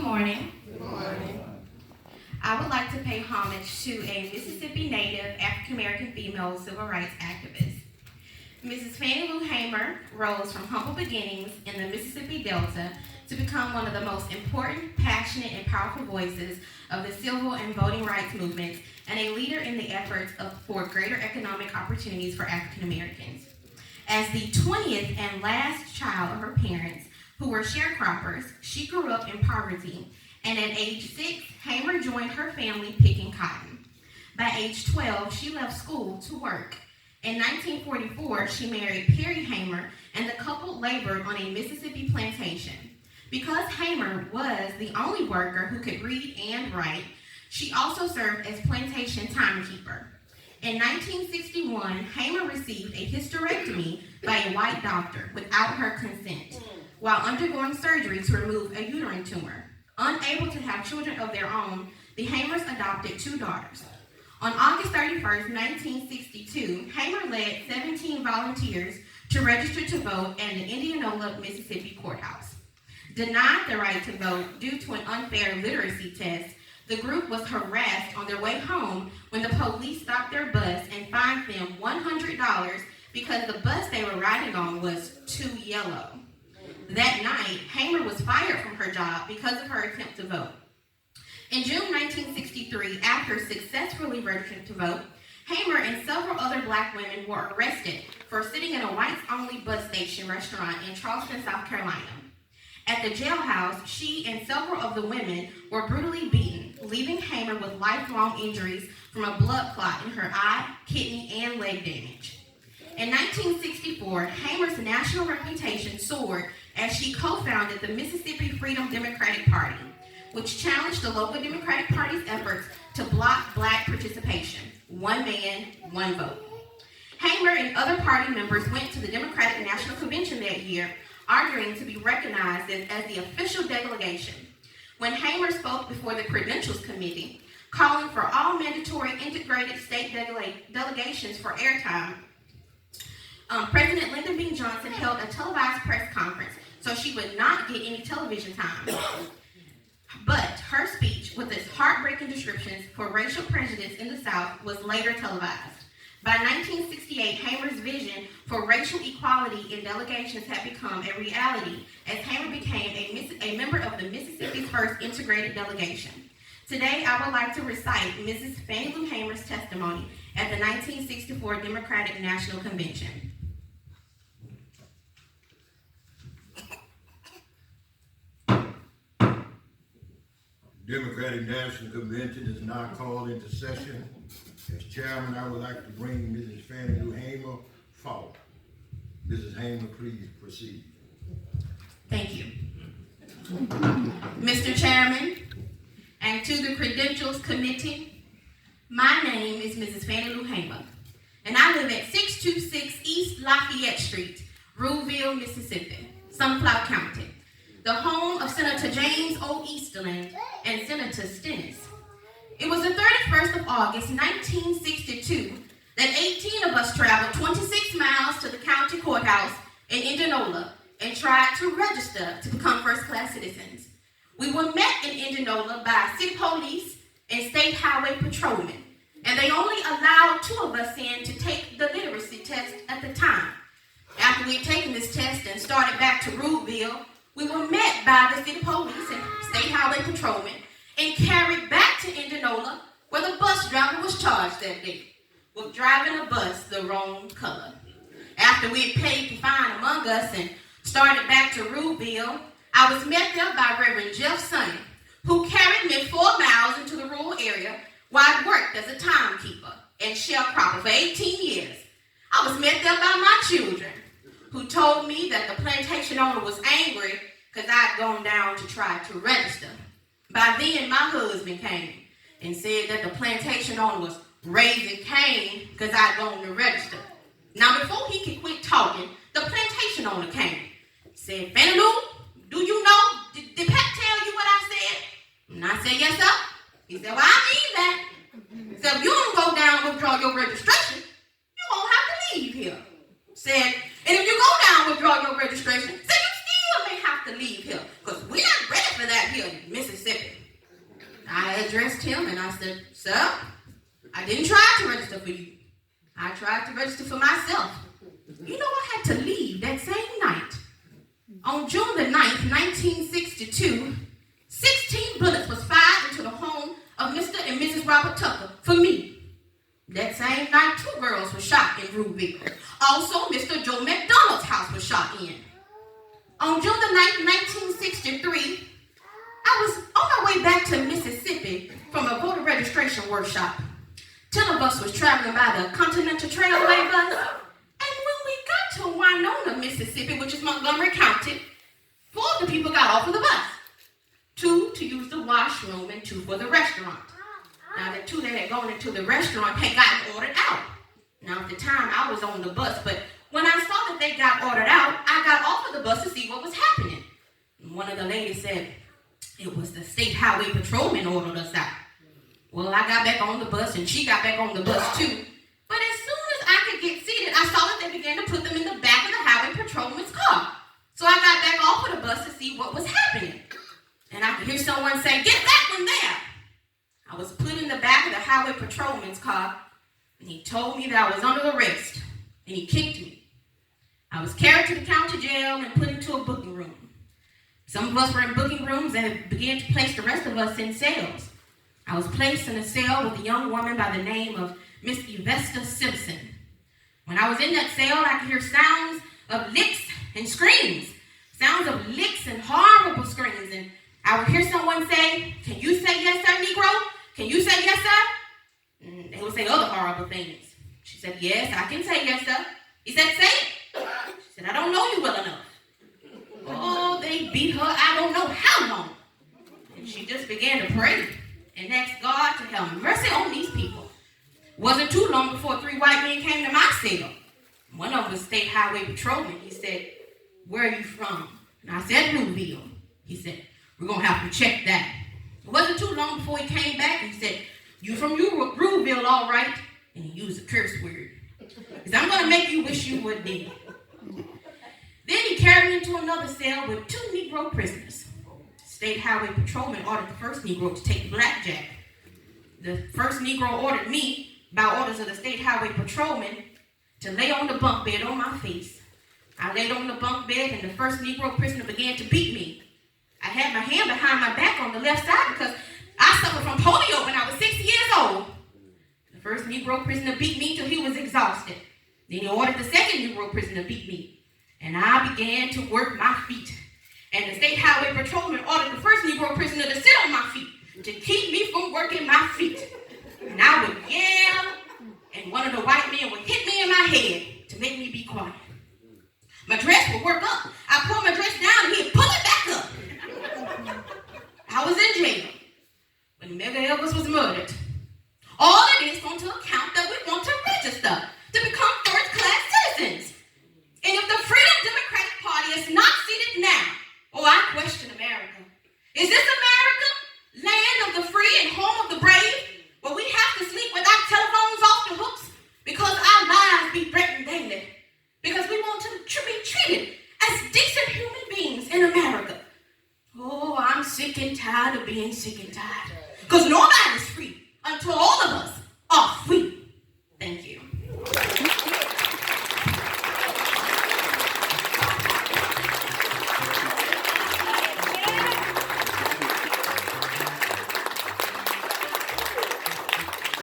morning. Good morning. I would like to pay homage to a Mississippi native African-American female civil rights activist. Mrs. Fannie Lou Hamer rose from humble beginnings in the Mississippi Delta to become one of the most important, passionate, and powerful voices of the civil and voting rights movements and a leader in the efforts for greater economic opportunities for African Americans. As the 20th and last child of her parents, who were sharecroppers, she grew up in poverty, and at age 6, Hamer joined her family picking cotton. By age 12, she left school to work. In 1944, she married Perry Hamer, and the couple labored on a Mississippi plantation. Because Hamer was the only worker who could read and write, she also served as plantation timekeeper. In 1961, Hamer received a hysterectomy by a white doctor without her consent, while undergoing surgery to remove a uterine tumor. Unable to have children of their own, the Hamers adopted 2 daughters. On August 31st, 1962, Hamer led 17 volunteers to register to vote at the Indianola, Mississippi courthouse. Denied the right to vote due to an unfair literacy test, the group was harassed on their way home when the police stopped their bus and fined them $100 because the bus they were riding on was too yellow. That night, Hamer was fired from her job because of her attempt to vote. In June 1963, after successfully registering to vote, Hamer and several other black women were arrested for sitting in a whites-only bus station restaurant in Charleston, South Carolina. At the jailhouse, she and several of the women were brutally beaten, leaving Hamer with lifelong injuries from a blood clot in her eye, kidney, and leg damage. In 1964, Hamer's national reputation soared as she co-founded the Mississippi Freedom Democratic Party, which challenged the local Democratic Party's efforts to block black participation. One man, one vote. Hamer and other party members went to the Democratic National Convention that year, arguing to be recognized as the official delegation. When Hamer spoke before the Credentials Committee, calling for all mandatory integrated state delegations for airtime, President Lyndon B. Johnson held a televised press conference so she would not get any television time. But her speech, with its heartbreaking descriptions for racial prejudice in the South, was later televised. By 1968, Hamer's vision for racial equality in delegations had become a reality as Hamer became a member of the Mississippi's first integrated delegation. Today, I would like to recite Mrs. Fannie Lou Hamer's testimony at the 1964 Democratic National Convention. Democratic National Convention is now called into session. As chairman, I would like to bring Mrs. Fannie Lou Hamer forward. Mrs. Hamer, please proceed. Thank you. Mr. Chairman, and to the Credentials Committee, my name is Mrs. Fannie Lou Hamer, and I live at 626 East Lafayette Street, Ruleville, Mississippi, Sunflower County, the home of Senator James O. Easterland and Senator Stennis. It was the 31st of August, 1962, that 18 of us traveled 26 miles to the county courthouse in Indianola and tried to register to become first-class citizens. We were met in Indianola by city police and state highway patrolmen, and they only allowed 2 of us in to take the literacy test at the time. After we had taken this test and started back to Ruleville, we were met by the city police and state highway patrolmen and carried back to Indianola, where the bus driver was charged that day with driving a bus the wrong color. After we had paid the fine among us and started back to Ruleville, I was met there by Reverend Jeff Sonny, who carried me 4 miles into the rural area where I worked as a timekeeper and sharecropper for 18 years. I was met there by my children, who told me that the plantation owner was angry because I'd gone down to try to register. By then, my husband came and said that the plantation owner was raising Cain because I'd gone to register. Now, before he could quit talking, the plantation owner came. Said, Fannie Lou, do you know, did Pat tell you what I said? And I said, yes, sir. He said, well, I mean that. He said, if you don't go down and withdraw your registration, you won't have to leave here. Said, and if you go down and withdraw your registration, said you still may have to leave here because we're not ready for that here in Mississippi. I addressed him and I said, sir, I didn't try to register for you. I tried to register for myself. You know, I had to leave that same night. On June the 9th, 1962, 16 bullets was fired into the home of Mr. and Mrs. Robert Tucker for me. That same night, 2 girls were shot in Rubeville. Also, Mr. Joe McDonald's house was shot in. On June the 9th, 1963, I was on my way back to Mississippi from a voter registration workshop. 10 of us was traveling by the Continental Trailway bus, and when we got to Winona, Mississippi, which is Montgomery County, 4 of the people got off of the bus. 2 to use the washroom and 2 for the restaurant. Now, the 2 that had gone into the restaurant had gotten ordered out. Now, at the time, I was on the bus, but when I saw that they got ordered out, I got off of the bus to see what was happening. And one of the ladies said, it was the state highway patrolman ordered us out. Well, I got back on the bus, and she got back on the bus, too. But as soon as I could get seated, I saw that they began to put them in the back of the highway patrolman's car. So I got back off of the bus to see what was happening. And I could hear someone say, get that one there. I was put in the back of the highway patrolman's car, and he told me that I was under arrest, and he kicked me. I was carried to the county jail and put into a booking room. Some of us were in booking rooms and began to place the rest of us in cells. I was placed in a cell with a young woman by the name of Miss Yvesta Simpson. When I was in that cell, I could hear sounds of licks and screams, sounds of licks and horrible screams, and I would hear someone say, can you say yes, sir, Negro? Can you say yes, sir? And they would say other horrible things. She said, yes, I can say yes, sir. He said, say it. She said, I don't know you well enough. Oh, they beat her I don't know how long. And she just began to pray and ask God to have mercy on these people. Wasn't too long before 3 white men came to my cell. One of them was state highway patrolman. He said, where are you from? And I said, Rubeville. He said, we're going to have to check that. It wasn't too long before he came back and he said, you from Rubeville, all right? And he used a curse word. He said, I'm going to make you wish you were dead. Then he carried me into another cell with 2 Negro prisoners. State highway patrolman ordered the first Negro to take the blackjack. The first Negro ordered me, by orders of the state highway patrolman, to lay on the bunk bed on my face. I laid on the bunk bed and the first Negro prisoner began to beat me. I had my hand behind my back on the left side because I suffered from polio when I was 6 years old. The first Negro prisoner beat me till he was exhausted. Then he ordered the second Negro prisoner to beat me. And I began to work my feet. And the state highway patrolman ordered the first Negro prisoner to sit on my feet to keep me from working my feet. And I would yell, and one of the white men would hit me in my head to make me be quiet. My dress would work up. I pulled my dress down and he'd pull it back up. I was in jail when Mega Elvis was murdered. All of this on to account that we want to register to become first-class citizens. And if the Freedom Democratic Party is not seated now, I question America. Is this America, land of the free and home of the brave, where we have to sleep with our telephones off the hooks because our lives be threatened daily? Because we want to be treated as decent human beings in America. Oh, I'm sick and tired of being sick and tired. Because nobody's free until all of us